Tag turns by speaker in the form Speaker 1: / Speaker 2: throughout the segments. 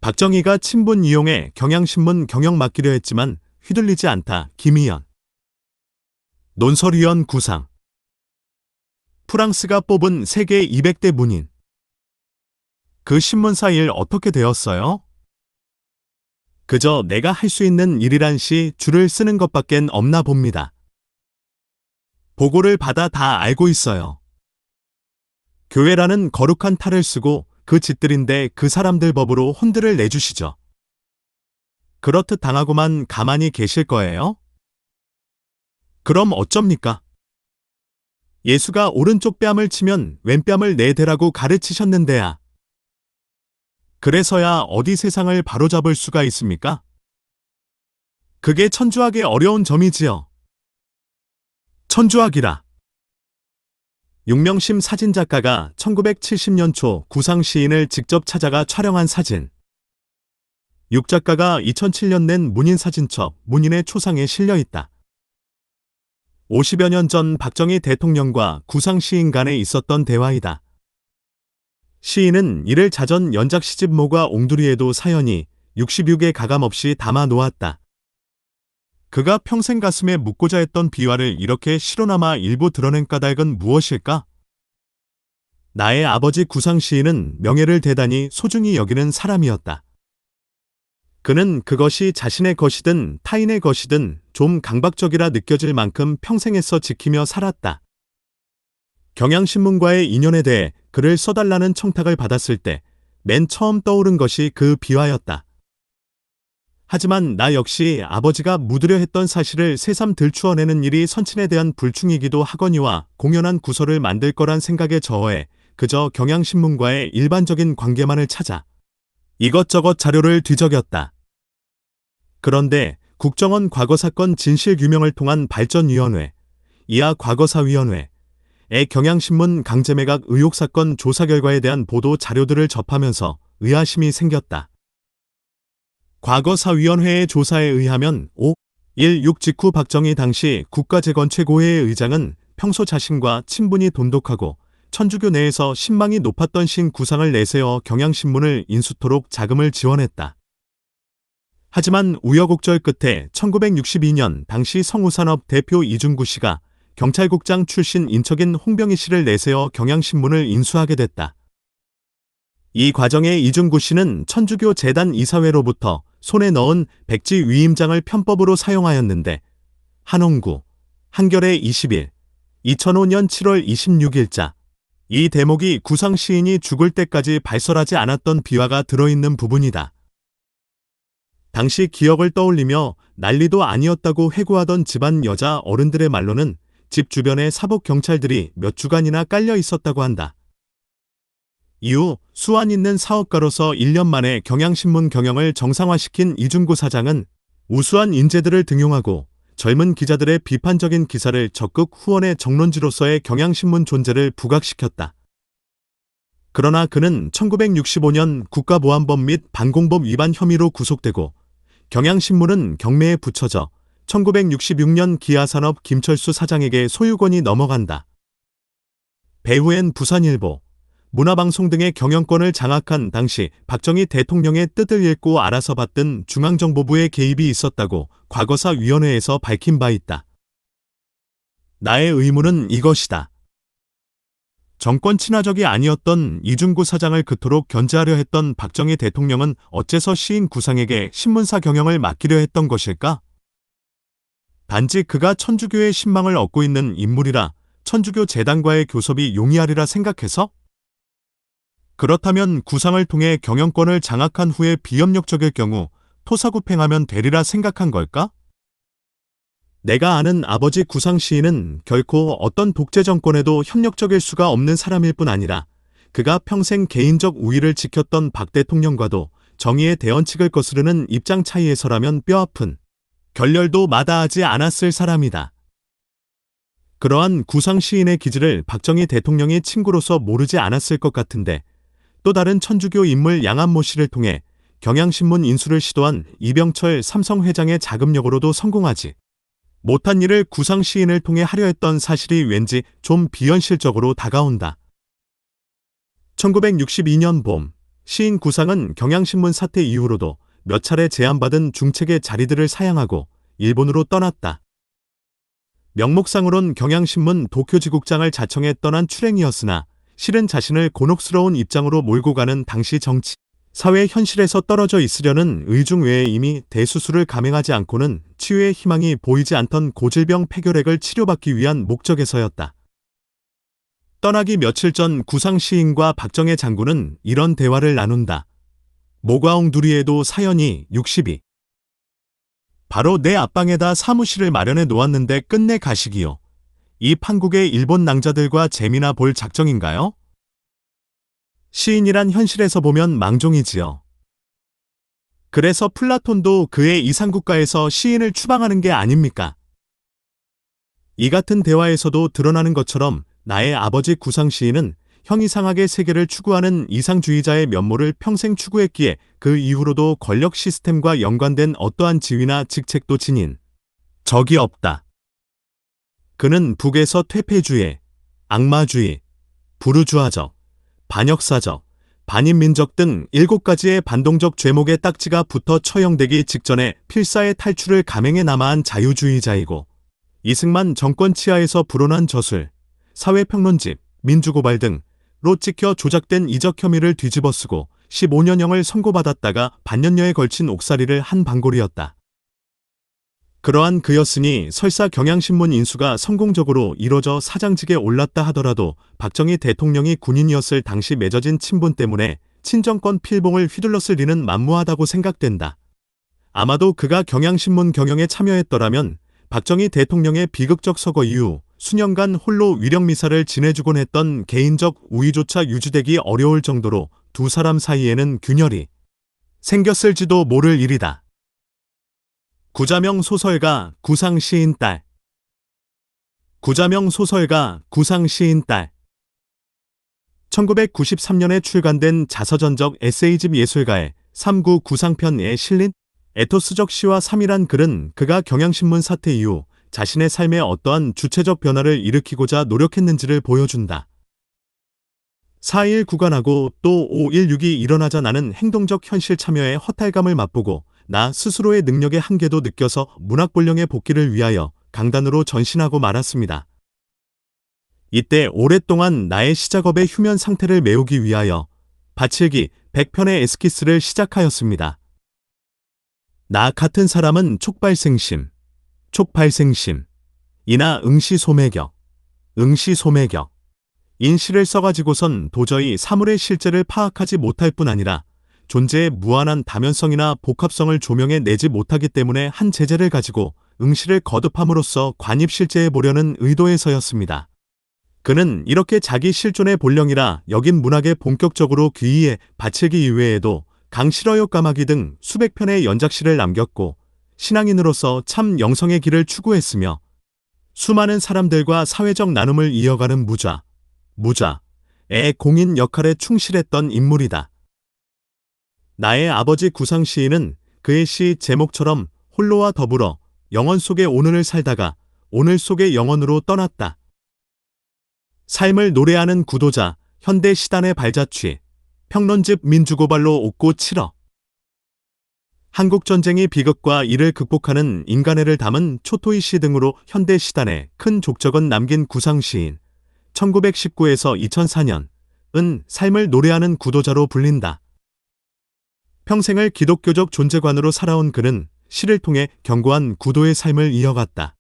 Speaker 1: 박정희가 친분 이용해 경향신문 경영 맡기려 했지만 휘둘리지 않다. 김희연. 논설위원 구상. 프랑스가 뽑은 세계 200대 문인. 그 신문사 일 어떻게 되었어요? 그저 내가 할 수 있는 일이란 시 줄을 쓰는 것밖엔 없나 봅니다. 보고를 받아 다 알고 있어요. 교회라는 거룩한 탈을 쓰고 그 짓들인데 그 사람들 법으로 혼들을 내주시죠. 그렇듯 당하고만 가만히 계실 거예요? 그럼 어쩝니까? 예수가 오른쪽 뺨을 치면 왼뺨을 내대라고 가르치셨는데야. 그래서야 어디 세상을 바로잡을 수가 있습니까? 그게 천주하기 어려운 점이지요. 천주학이라. 윤명심 사진작가가 1970년 초 구상 시인을 직접 찾아가 촬영한 사진. 육 작가가 2007년 낸 문인사진첩 문인의 초상에 실려 있다. 50여 년 전 박정희 대통령과 구상 시인 간에 있었던 대화이다. 시인은 이를 자전 연작 시집 모가 옹두리에도 사연이 66개 가감없이 담아 놓았다. 그가 평생 가슴에 묻고자 했던 비화를 이렇게 시로나마 일부 드러낸 까닭은 무엇일까? 나의 아버지 구상 시인은 명예를 대단히 소중히 여기는 사람이었다. 그는 그것이 자신의 것이든 타인의 것이든 좀 강박적이라 느껴질 만큼 평생 애써 지키며 살았다. 경향신문과의 인연에 대해 글을 써달라는 청탁을 받았을 때 맨 처음 떠오른 것이 그 비화였다. 하지만 나 역시 아버지가 묻으려 했던 사실을 새삼 들추어내는 일이 선친에 대한 불충이기도 하거니와 공연한 구설을 만들 거란 생각에 저어해 그저 경향신문과의 일반적인 관계만을 찾아 이것저것 자료를 뒤적였다. 그런데 국정원 과거사건 진실규명을 통한 발전위원회, 이하 과거사위원회에 경향신문 강제매각 의혹사건 조사 결과에 대한 보도 자료들을 접하면서 의아심이 생겼다. 과거사위원회의 조사에 의하면 5.16 직후 박정희 당시 국가재건최고회의 의장은 평소 자신과 친분이 돈독하고 천주교 내에서 신망이 높았던 신 구상을 내세워 경향신문을 인수토록 자금을 지원했다. 하지만 우여곡절 끝에 1962년 당시 성우산업 대표 이중구 씨가 경찰국장 출신 인척인 홍병희 씨를 내세워 경향신문을 인수하게 됐다. 이 과정에 이중구 씨는 천주교 재단 이사회로부터 손에 넣은 백지 위임장을 편법으로 사용하였는데 한홍구, 한겨레 20일, 2005년 7월 26일자 이 대목이 구상 시인이 죽을 때까지 발설하지 않았던 비화가 들어있는 부분이다. 당시 기억을 떠올리며 난리도 아니었다고 회고하던 집안 여자 어른들의 말로는 집 주변에 사복 경찰들이 몇 주간이나 깔려 있었다고 한다. 이후 수완 있는 사업가로서 1년 만에 경향신문 경영을 정상화시킨 이중구 사장은 우수한 인재들을 등용하고 젊은 기자들의 비판적인 기사를 적극 후원해 정론지로서의 경향신문 존재를 부각시켰다. 그러나 그는 1965년 국가보안법 및 반공법 위반 혐의로 구속되고 경향신문은 경매에 붙여져 1966년 기아산업 김철수 사장에게 소유권이 넘어간다. 배후엔 부산일보, 문화방송 등의 경영권을 장악한 당시 박정희 대통령의 뜻을 읽고 알아서 받든 중앙정보부의 개입이 있었다고 과거사위원회에서 밝힌 바 있다. 나의 의문은 이것이다. 정권 친화적이 아니었던 이중구 사장을 그토록 견제하려 했던 박정희 대통령은 어째서 시인 구상에게 신문사 경영을 맡기려 했던 것일까? 단지 그가 천주교의 신망을 얻고 있는 인물이라 천주교 재단과의 교섭이 용이하리라 생각해서? 그렇다면 구상을 통해 경영권을 장악한 후에 비협력적일 경우 토사구팽하면 되리라 생각한 걸까? 내가 아는 아버지 구상 시인은 결코 어떤 독재 정권에도 협력적일 수가 없는 사람일 뿐 아니라 그가 평생 개인적 우위를 지켰던 박 대통령과도 정의의 대언칙을 거스르는 입장 차이에서라면 뼈아픈 결렬도 마다하지 않았을 사람이다. 그러한 구상 시인의 기질을 박정희 대통령이 친구로서 모르지 않았을 것 같은데 또 다른 천주교 인물 양한모 씨를 통해 경향신문 인수를 시도한 이병철 삼성회장의 자금력으로도 성공하지 못한 일을 구상 시인을 통해 하려 했던 사실이 왠지 좀 비현실적으로 다가온다. 1962년 봄 시인 구상은 경향신문 사태 이후로도 몇 차례 제안받은 중책의 자리들을 사양하고 일본으로 떠났다. 명목상으론 경향신문 도쿄지국장을 자청해 떠난 출행이었으나 실은 자신을 곤혹스러운 입장으로 몰고 가는 당시 정치, 사회 현실에서 떨어져 있으려는 의중 외에 이미 대수술을 감행하지 않고는 치유의 희망이 보이지 않던 고질병 폐결핵을 치료받기 위한 목적에서였다. 떠나기 며칠 전 구상 시인과 박정혜 장군은 이런 대화를 나눈다. 모과옹 두리에도 사연이 62. 바로 내 앞방에다 사무실을 마련해 놓았는데 끝내 가시기요. 이 판국의 일본 낭자들과 재미나 볼 작정인가요? 시인이란 현실에서 보면 망종이지요. 그래서 플라톤도 그의 이상국가에서 시인을 추방하는 게 아닙니까? 이 같은 대화에서도 드러나는 것처럼 나의 아버지 구상 시인은 형이상학의 세계를 추구하는 이상주의자의 면모를 평생 추구했기에 그 이후로도 권력 시스템과 연관된 어떠한 지위나 직책도 지닌 적이 없다. 그는 북에서 퇴폐주의, 악마주의, 부르주아적, 반역사적, 반인민적 등 7가지의 반동적 죄목의 딱지가 붙어 처형되기 직전에 필사의 탈출을 감행해 남아한 자유주의자이고 이승만 정권 치하에서 불어난 저술, 사회평론집, 민주고발 등로 찍혀 조작된 이적 혐의를 뒤집어쓰고 15년형을 선고받았다가 반년여에 걸친 옥살이를 한 방골이었다. 그러한 그였으니 설사 경향신문 인수가 성공적으로 이뤄져 사장직에 올랐다 하더라도 박정희 대통령이 군인이었을 당시 맺어진 친분 때문에 친정권 필봉을 휘둘렀을 리는 만무하다고 생각된다. 아마도 그가 경향신문 경영에 참여했더라면 박정희 대통령의 비극적 서거 이후 수년간 홀로 위령미사를 지내주곤 했던 개인적 우위조차 유지되기 어려울 정도로 두 사람 사이에는 균열이 생겼을지도 모를 일이다. 구자명 소설가 구상 시인 딸. 구자명 소설가 구상 시인 딸. 1993년에 출간된 자서전적 에세이집 예술가의 3구 구상편에 실린 에토스적 시와 3이란 글은 그가 경향신문 사태 이후 자신의 삶에 어떠한 주체적 변화를 일으키고자 노력했는지를 보여준다. 4.1 구간하고 또 5.16이 일어나자 나는 행동적 현실 참여의 허탈감을 맛보고 나 스스로의 능력의 한계도 느껴서 문학본령의 복귀를 위하여 강단으로 전신하고 말았습니다. 이때 오랫동안 나의 시작업의 휴면 상태를 메우기 위하여 바칠기 100편의 에스키스를 시작하였습니다. 나 같은 사람은 촉발생심, 촉발생심, 이나 응시소매격, 응시소매격, 인시를 써가지고선 도저히 사물의 실제를 파악하지 못할 뿐 아니라 존재의 무한한 다면성이나 복합성을 조명해 내지 못하기 때문에 한 제재를 가지고 응시를 거듭함으로써 관입실제해 보려는 의도에서였습니다. 그는 이렇게 자기 실존의 본령이라 여긴 문학에 본격적으로 귀의해 바칠기 이외에도 강실어요 까마귀 등 수백 편의 연작시를 남겼고 신앙인으로서 참 영성의 길을 추구했으며 수많은 사람들과 사회적 나눔을 이어가는 무자의 공인 역할에 충실했던 인물이다. 나의 아버지 구상 시인은 그의 시 제목처럼 홀로와 더불어 영원 속의 오늘을 살다가 오늘 속의 영원으로 떠났다. 삶을 노래하는 구도자, 현대 시단의 발자취, 평론집 민주고발로 옥고 칠어. 한국전쟁의 비극과 이를 극복하는 인간애를 담은 초토이 시 등으로 현대 시단에 큰 족적은 남긴 구상시인, 1919에서 2004년은 삶을 노래하는 구도자로 불린다. 평생을 기독교적 존재관으로 살아온 그는 시를 통해 견고한 구도의 삶을 이어갔다.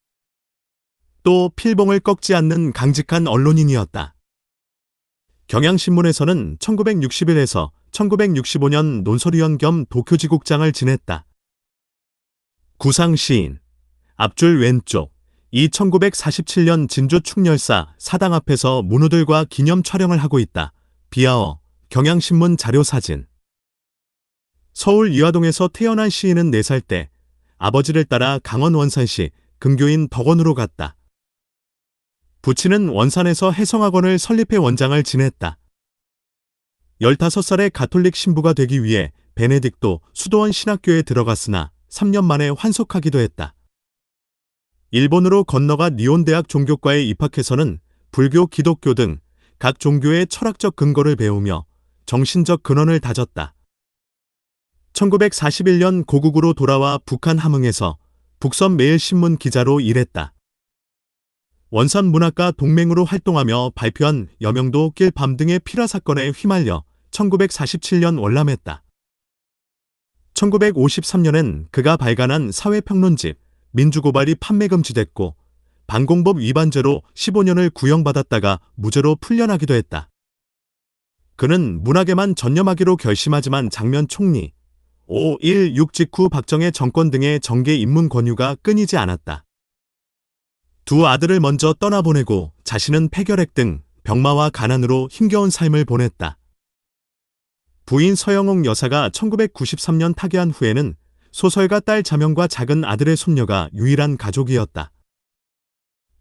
Speaker 1: 또 필봉을 꺾지 않는 강직한 언론인이었다. 경향신문에서는 1961에서 1965년 논설위원 겸 도쿄지국장을 지냈다. 구상시인, 앞줄 왼쪽, 이 1947년 진주 충렬사 사당 앞에서 문우들과 기념 촬영을 하고 있다. 비하어, 경향신문 자료사진. 서울 이화동에서 태어난 시인은 4살 때 아버지를 따라 강원 원산시 근교인 덕원으로 갔다. 부친은 원산에서 해성학원을 설립해 원장을 지냈다. 15살에 가톨릭 신부가 되기 위해 베네딕토 수도원 신학교에 들어갔으나 3년 만에 환속하기도 했다. 일본으로 건너가 니온대학 종교과에 입학해서는 불교, 기독교 등 각 종교의 철학적 근거를 배우며 정신적 근원을 다졌다. 1941년 고국으로 돌아와 북한 함흥에서 북선 매일신문 기자로 일했다. 원산 문학과 동맹으로 활동하며 발표한 여명도 낄밤 등의 필화 사건에 휘말려 1947년 월남했다. 1953년엔 그가 발간한 사회평론집 민주고발이 판매 금지됐고 반공법 위반죄로 15년을 구형받았다가 무죄로 풀려나기도 했다. 그는 문학에만 전념하기로 결심하지만 장면 총리, 5.16 직후 박정희 정권 등의 정계 입문 권유가 끊이지 않았다. 두 아들을 먼저 떠나보내고 자신은 폐결핵 등 병마와 가난으로 힘겨운 삶을 보냈다. 부인 서영옥 여사가 1993년 타계한 후에는 소설가 딸 자명과 작은 아들의 손녀가 유일한 가족이었다.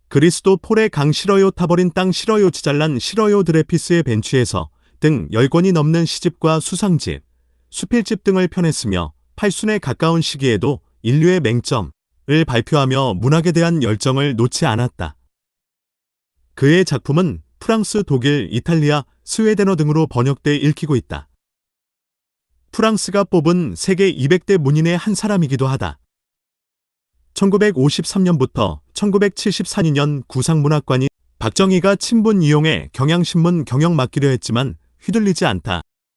Speaker 1: 그리스도 폴의 강 싫어요 타버린 땅 싫어요 지잘난 싫어요 드레피스의 벤치에서 등 10권이 넘는 시집과 수상집, 수필집 등을 펴냈으며 팔순에 가까운 시기에도 인류의 맹점을 발표하며 문학에 대한 열정을 놓지 않았다. 그의 작품은 프랑스, 독일, 이탈리아, 스웨덴어 등으로 번역돼 읽히고 있다. 프랑스가 뽑은 세계 200대 문인의 한 사람이기도 하다. 1953년부터 1974년 구상문학관이 박정희가 친분 이용해 경향신문 경영 맡기려 했지만 휘둘리지 않다.